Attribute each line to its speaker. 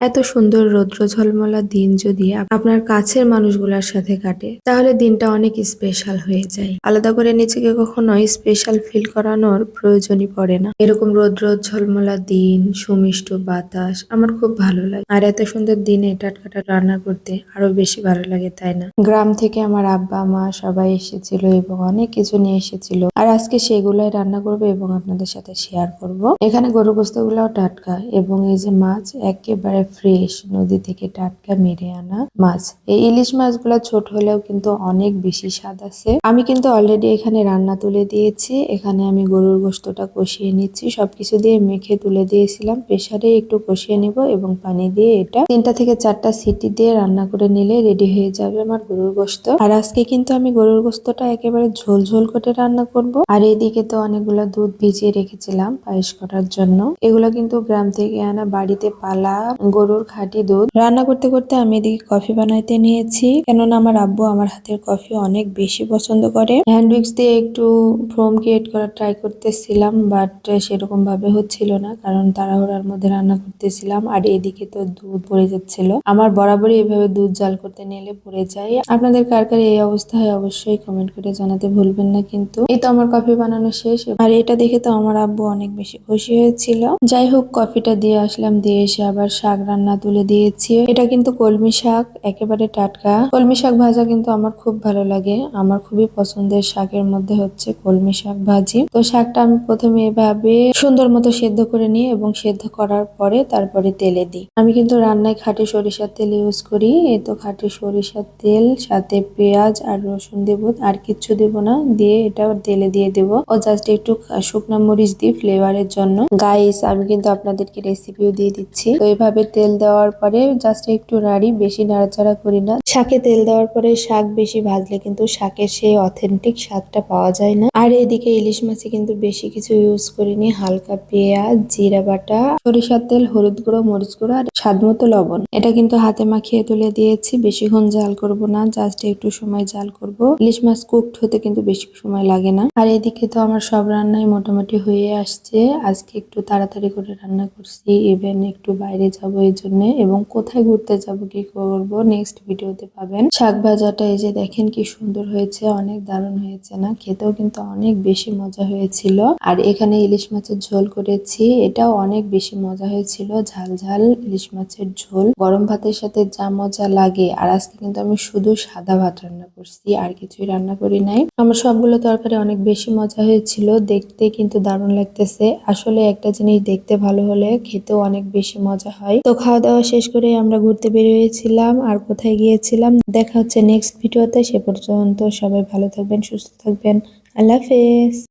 Speaker 1: এত সুন্দর রৌদ্র ঝলমলা দিন যদি আপনার কাছের মানুষগুলোর সাথে কাটে তাহলে দিনটা অনেক স্পেশাল হয়ে যায়। আলাদা করে নিজেকে কখনোই স্পেশাল ফিল করানোর প্রয়োজনই পড়ে না। এরকম রৌদ্র ঝলমলা দিন, সুমিষ্ট বাতাস আমার খুব ভালো লাগে। আর এত সুন্দর দিনে টাটকা রান্না করতে আরো বেশি ভালো লাগে, তাই না? গ্রাম থেকে আমার আব্বা মা সবাই এসেছিল এবং অনেক কিছু নিয়ে এসেছিল, আর আজকে সেগুলাই রান্না করবো এবং আপনাদের সাথে শেয়ার করব। এখানে গরু গোস্ত গুলাও টাটকা এবং এই যে মাছ একেবারে ফ্রেশ, নদী থেকে টাটকা মেরে আনা মাছ। এই ইলিশ মাছগুলো ছোট হলেও কিন্তু অনেক বেশি স্বাদ আছে। আমি কিন্তু অলরেডি এখানে রান্না তুলে দিয়েছি। এখানে আমি গরুর গোস্তটা কষিয়ে নিচ্ছি, সবকিছু দিয়ে মেখে তুলে দিয়েছিলাম। প্রেসারে একটু কষিয়ে নিব এবং পানি দিয়ে এটা 3টা থেকে 4টা সিটি দিয়ে রান্না করে নিলে রেডি হয়ে যাবে আমার গরুর গোস্ত। আর আজকে কিন্তু আমি গরুর গোস্তটা একেবারে ঝোল ঝোল করে রান্না করব। আর এইদিকে তো অনেকগুলো দুধ ভিজিয়ে রেখেছিলাম পায়েস করার জন্য। এগুলো কিন্তু গ্রাম থেকে আনা বাড়িতে পালা গরুর খাঁটি দুধ। রান্না করতে করতে আমি এদিকে কফি বানাইতে নিয়েছি, কেননা আমার আব্বু আমার হাতের কফি অনেক বেশি পছন্দ করে। হ্যান্ড উইক্স দিয়ে একটু ফোম ক্রিয়েট করার ট্রাই করতেছিলাম, বাট সেরকম ভাবে হচ্ছিল না, কারণ তাড়াহুড়ার মধ্যে রান্না করতেছিলাম। আর এদিকে তো দুধ পড়ে যাচ্ছিল। আমার বরাবরই এভাবে দুধ জাল করতে নিলে পড়ে যায়। আপনাদের কার কার এই অবস্থা হয় অবশ্যই কমেন্ট করে জানাতে ভুলবেন না। কিন্তু এই তো আমার কফি বানানো শেষ, আর এটা দেখে তো আমার আব্বু অনেক বেশি খুশি হয়েছিল। যাই হোক, কফিটা দিয়ে আসলাম, দিয়ে এসে আবার শাক রান্না তুলে দিয়েছি। এটা কিন্তু কলমি শাক, একেবারে টাটকা। কলমি শাক ভাজা কিন্তু আমার খুব ভালো লাগে। আমার খুবই পছন্দের শাকের মধ্যে হচ্ছে কলমি শাক ভাজি। তো শাকটা আমি প্রথমে এভাবে সুন্দর মতো সেদ্ধ করে নিই এবং সেদ্ধ করার পরে তারপরে তেলে দিই। আমি কিন্তু রান্নায় খাঁটি সরিষার তেল ইউজ করি। এই তো খাঁটি সরিষার তেল, সাথে পেঁয়াজ আর রসুন দেব, আর কিচ্ছু দেব না। দিয়ে এটা তেলে দিয়ে দেব ও জাস্ট একটু শুকনো মরিচ দিই ফ্লেভারের জন্য। গাইস, আমি কিন্তু আপনাদেরকে রেসিপিও দিয়ে দিচ্ছি। তো এইভাবে তেল দেওয়ার পরে জাস্ট একটু নাড়ি, বেশি নাড়াচাড়া করি না। শাকে তেল দেওয়ার পরে শাক বেশি ভাজলে কিন্তু শাকের সেই অথেন্টিক স্বাদটা পাওয়া যায় না। আর এদিকে ইলিশ মাছে কিন্তু বেশি কিছু ইউজ করিনি। হালকা পেঁয়াজ, জিরা বাটা, সরিষার তেল, হলুদ গুঁড়ো, মরিচ গুঁড়ো আর স্বাদ মতো লবণ। এটা কিন্তু হাতে মাখিয়ে তুলে দিয়েছি। বেশিক্ষণ জাল করব না, জাস্ট একটু সময় জাল করব। ইলিশ মাছ কুকড হতে কিন্তু বেশি সময় লাগে না। আর এদিকে তো আমার সব রান্নাই মোটামুটি হয়ে আসছে। আজকে একটু তাড়াতাড়ি করে রান্না করছি, ইভেন একটু বাইরে যাব এই জন্য, এবং কোথায় ঘুরতে যাব কি করব নেক্সট ভিডিওতে পাবেন। শাক ভাজাটা এই যে দেখেন কি সুন্দর হয়েছে, অনেক দারুণ হয়েছে না? খেতেও কিন্তু অনেক বেশি মজা হয়েছিল। আর এখানে ইলিশ মাছের ঝোল করেছি, এটাও অনেক বেশি মজা হয়েছিল। ঝাল ঝাল ইলিশ মাছের ঝোল গরম ভাতের সাথে যা মজা লাগে। আর আজকে কিন্তু আমি শুধু সাদা ভাত রান্না করছি, আর কিছুই রান্না করি নাই। আমার সবগুলো তরকারি অনেক বেশি মজা হয়েছিল, দেখতে কিন্তু দারুণ লাগতেছে। আসলে একটা জিনিস দেখতে ভালো হলে খেতেও অনেক বেশি মজা হয়। তো খাওয়া দাওয়া শেষ করে আমরা ঘুরতে বেরিয়েছিলাম। আর কোথায় গিয়েছিলাম দেখা হচ্ছে নেক্সট ভিডিওতে। সে পর্যন্ত সবাই ভালো থাকবেন, সুস্থ থাকবেন। আল্লাহ হাফেজ।